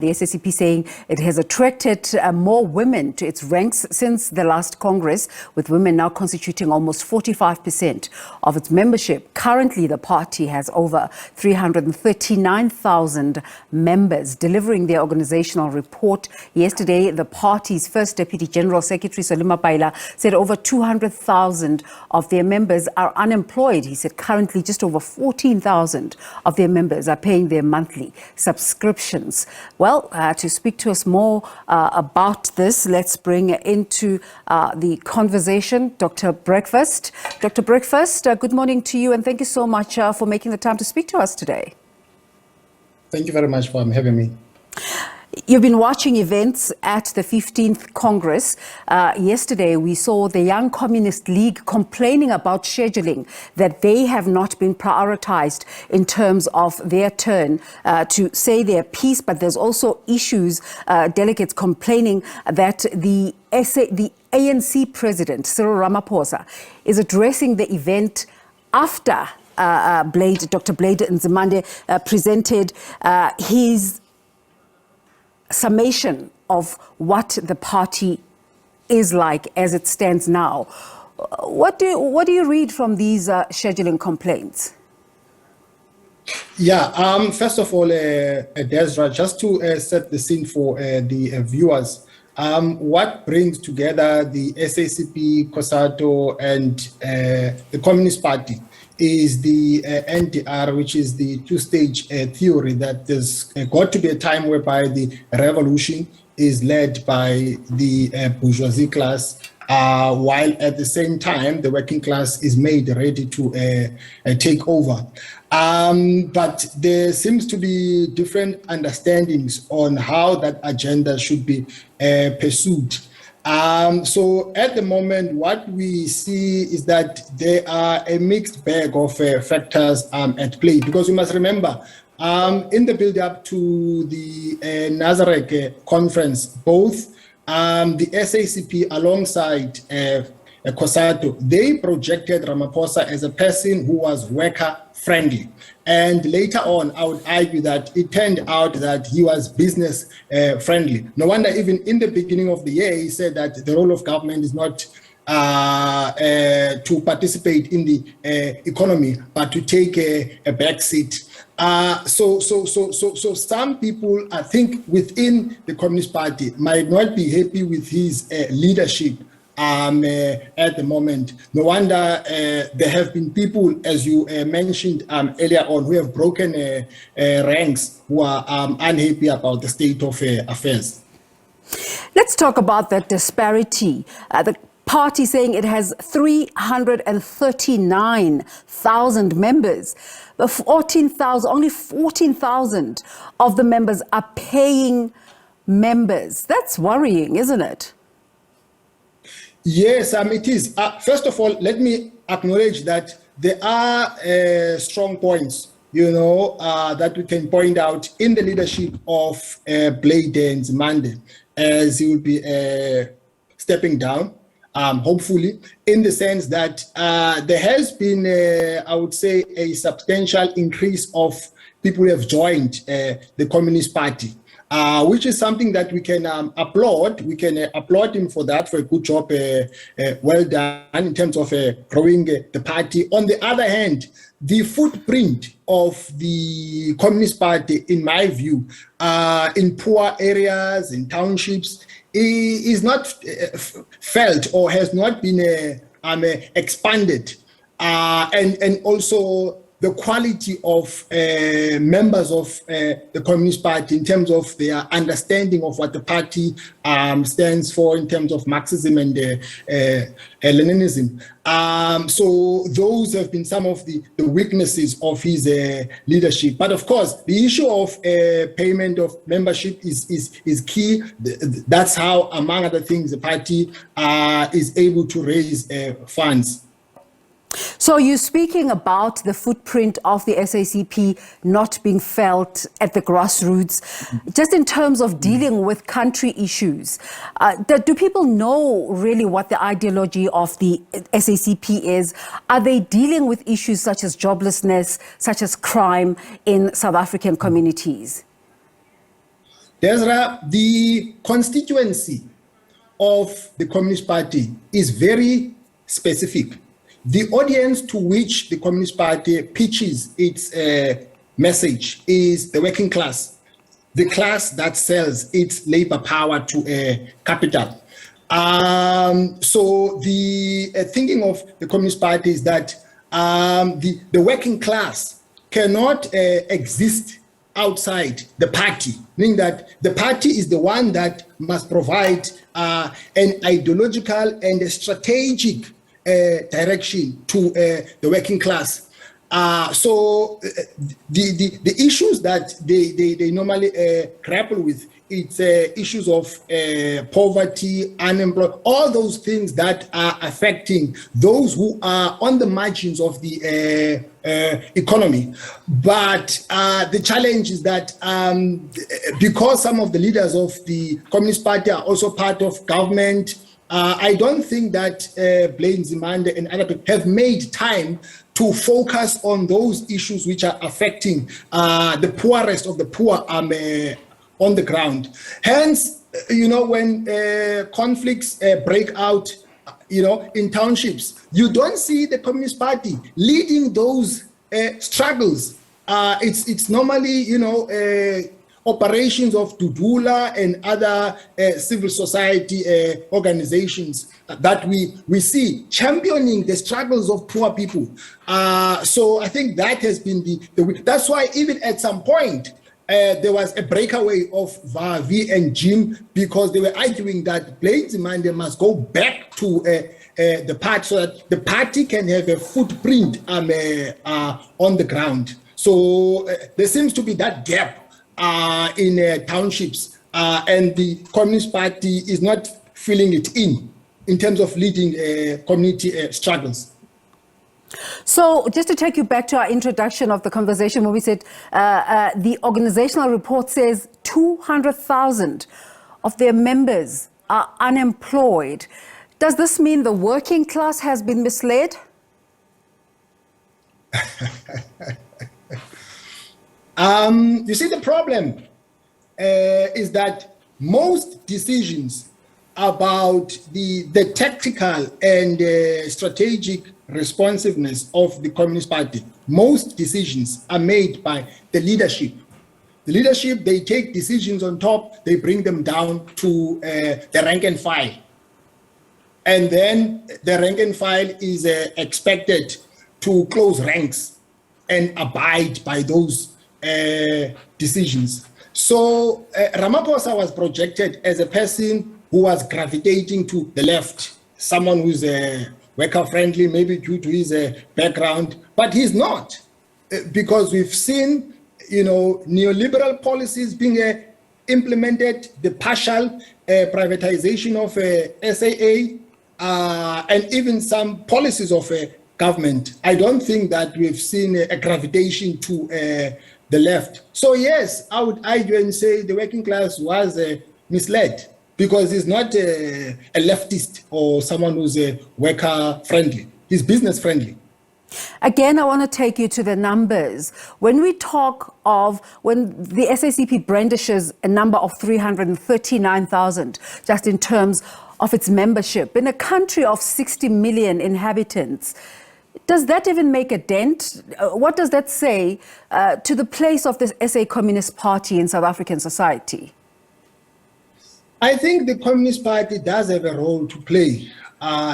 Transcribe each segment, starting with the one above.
The SACP saying it has attracted more women to its ranks since the last Congress, with women now constituting almost 45% of its membership. Currently, the party has over 339,000 members. Delivering their organizational report yesterday, the party's first Deputy General Secretary, Solima Paila, said over 200,000 of their members are unemployed. He said currently just over 14,000 of their members are paying their monthly subscriptions. Well, to speak to us more about this, let's bring into the conversation Dr. Breakfast. Dr. Breakfast, good morning to you, and thank you so much for making the time to speak to us today. Thank you very much for having me. You've been watching events at the 15th Congress. Yesterday, we saw the Young Communist League complaining about scheduling, that they have not been prioritized in terms of their turn to say their piece. But there's also issues, delegates complaining that the ANC president, Cyril Ramaphosa, is addressing the event after Dr. Blade Nzimande presented his summation of what the party is like as it stands now. What do you read from these scheduling complaints? Yeah, first of all, Desra, just to set the scene for the viewers, what brings together the SACP, COSATU, and the Communist Party is the NDR, which is the two-stage theory that there's got to be a time whereby the revolution is led by the bourgeoisie class, while at the same time the working class is made ready to take over. But there seems to be different understandings on how that agenda should be pursued. So at the moment, what we see is that there are a mixed bag of factors at play, because you must remember, in the build-up to the Nazareth conference, both the SACP alongside COSATU, they projected Ramaphosa as a person who was worker-friendly. And later on, I would argue that it turned out that he was business friendly. No wonder even in the beginning of the year, he said that the role of government is not to participate in the economy, but to take a back seat. So some people, I think, within the Communist Party might not be happy with his leadership at the moment. No wonder there have been people, as you mentioned earlier on, who have broken ranks, who are unhappy about the state of affairs. Let's talk about that disparity. The party saying it has 339,000 members. But only 14,000 of the members are paying members. That's worrying, isn't it? Yes, it is. First of all, let me acknowledge that there are strong points, that we can point out in the leadership of Blade Nzimande, as he will be stepping down, hopefully, in the sense that there has been, I would say, a substantial increase of people who have joined the Communist Party. Which is something that we can applaud. We can applaud him for that, for a good job, well done in terms of growing the party. On the other hand, the footprint of the Communist Party, in my view, in poor areas, in townships, is not felt or has not been expanded. And also the quality of members of the Communist Party in terms of their understanding of what the party stands for in terms of Marxism and Leninism. So those have been some of the weaknesses of his leadership. But of course, the issue of payment of membership is key. That's how, among other things, the party is able to raise funds. So you're speaking about the footprint of the SACP not being felt at the grassroots, just in terms of dealing with country issues. Do people know really what the ideology of the SACP is? Are they dealing with issues such as joblessness, such as crime in South African communities? Desra, the constituency of the Communist Party is very specific. The audience to which the Communist Party pitches its message is the working class, the class that sells its labor power to capital. So the thinking of the Communist Party is that the working class cannot exist outside the party, meaning that the party is the one that must provide an ideological and a strategic direction to the working class. So the issues that they normally grapple with, it's issues of poverty, unemployment, all those things that are affecting those who are on the margins of the economy. But the challenge is that because some of the leaders of the Communist Party are also part of government, I don't think that Blaine Nzimande and other people have made time to focus on those issues which are affecting the poorest of the poor on the ground. Hence, when conflicts break out, in townships, you don't see the Communist Party leading those struggles. It's normally, operations of Dudula and other civil society organizations that we see championing the struggles of poor people. So I think that has been that's why even at some point, there was a breakaway of Vavi and Jim, because they were arguing that Blaine Nzimande must go back to the party so that the party can have a footprint on the ground. So there seems to be that gap in townships, and the Communist Party is not filling it in terms of leading community struggles. So just to take you back to our introduction of the conversation when we said the organizational report says 200,000 of their members are unemployed. Does this mean the working class has been misled? You see, the problem is that most decisions about the tactical and strategic responsiveness of the Communist Party, most decisions are made by the leadership. The leadership, they take decisions on top, they bring them down to the rank and file. And then the rank and file is expected to close ranks and abide by those decisions. So Ramaphosa was projected as a person who was gravitating to the left, someone who's worker-friendly, maybe due to his background, but he's not, because we've seen, neoliberal policies being implemented, the partial privatization of SAA, and even some policies of government. I don't think that we've seen a gravitation to the left. So yes, I would argue and say the working class was misled, because he's not a leftist or someone who's worker-friendly. He's business-friendly. Again, I want to take you to the numbers. When we talk of, when the SACP brandishes a number of 339,000, just in terms of its membership, in a country of 60 million inhabitants, does that even make a dent? What does that say to the place of the SA Communist Party in South African society? I think the Communist Party does have a role to play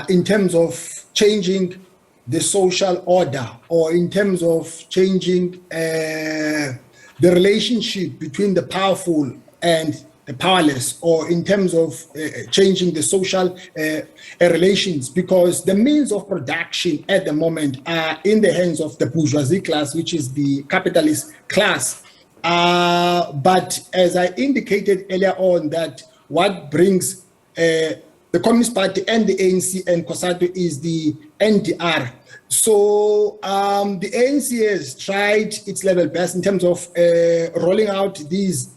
in terms of changing the social order, or in terms of changing the relationship between the powerful and the powerless, or in terms of changing the social relations, because the means of production at the moment are in the hands of the bourgeoisie class, which is the capitalist class. But as I indicated earlier on, that what brings the Communist Party and the ANC and COSATU is the NDR. So the ANC has tried its level best in terms of rolling out these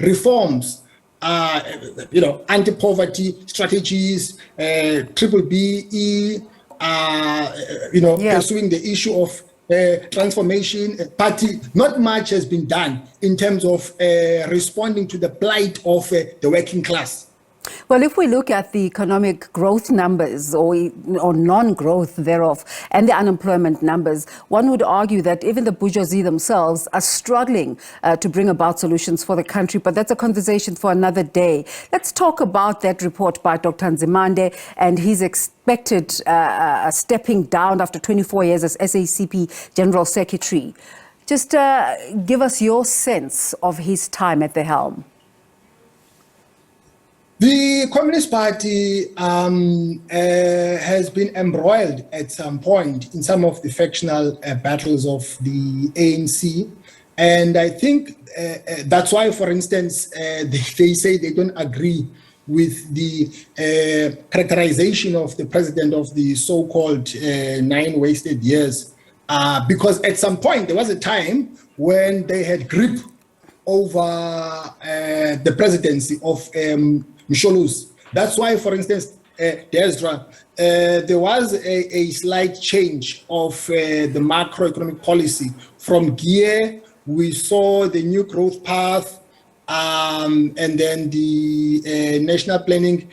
reforms, anti-poverty strategies, BBBE, pursuing the issue of Transformation Party, not much has been done in terms of responding to the plight of the working class. Well, if we look at the economic growth numbers or non-growth thereof and the unemployment numbers, one would argue that even the bourgeoisie themselves are struggling to bring about solutions for the country. But that's a conversation for another day. Let's talk about that report by Dr. Nzimande and his expected stepping down after 24 years as SACP General Secretary. Just give us your sense of his time at the helm. The Communist Party has been embroiled at some point in some of the factional battles of the ANC. And I think that's why, for instance, they say they don't agree with the characterization of the president of the so-called 9 wasted years. Because at some point, there was a time when they had grip over the presidency of Msholuzi. That's why, for instance, Desra, there was a slight change of the macroeconomic policy. From gear, we saw the new growth path, and then the National Planning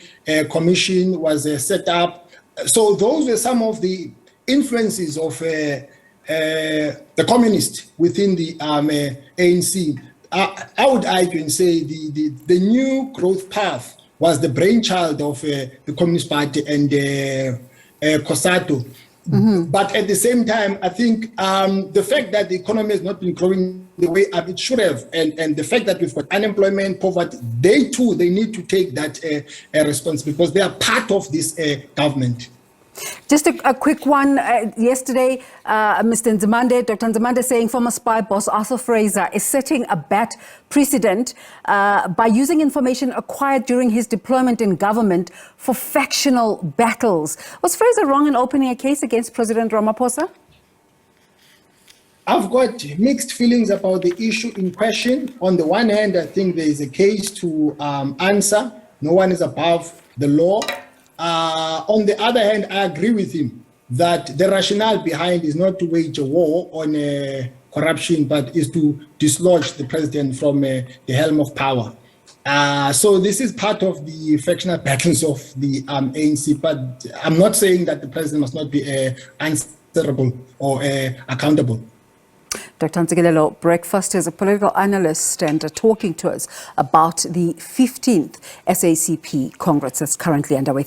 Commission was set up. So those were some of the influences of the communists within the ANC. I would argue and say the new growth path was the brainchild of the Communist Party and COSATU. Mm-hmm. But at the same time, I think the fact that the economy has not been growing the way it should have, and the fact that we've got unemployment, poverty, they need to take that response because they are part of this government. Just a quick one. Yesterday, Mr. Nzimande, Dr. Nzimande saying former spy boss Arthur Fraser is setting a bad precedent by using information acquired during his deployment in government for factional battles. Was Fraser wrong in opening a case against President Ramaphosa? I've got mixed feelings about the issue in question. On the one hand, I think there is a case to answer. No one is above the law. On the other hand, I agree with him that the rationale behind is not to wage a war on corruption, but is to dislodge the president from the helm of power. So this is part of the factional battles of the ANC, but I'm not saying that the president must not be answerable or accountable. Dr. Ntsikelelo Breakfast is a political analyst and talking to us about the 15th SACP Congress that's currently underway.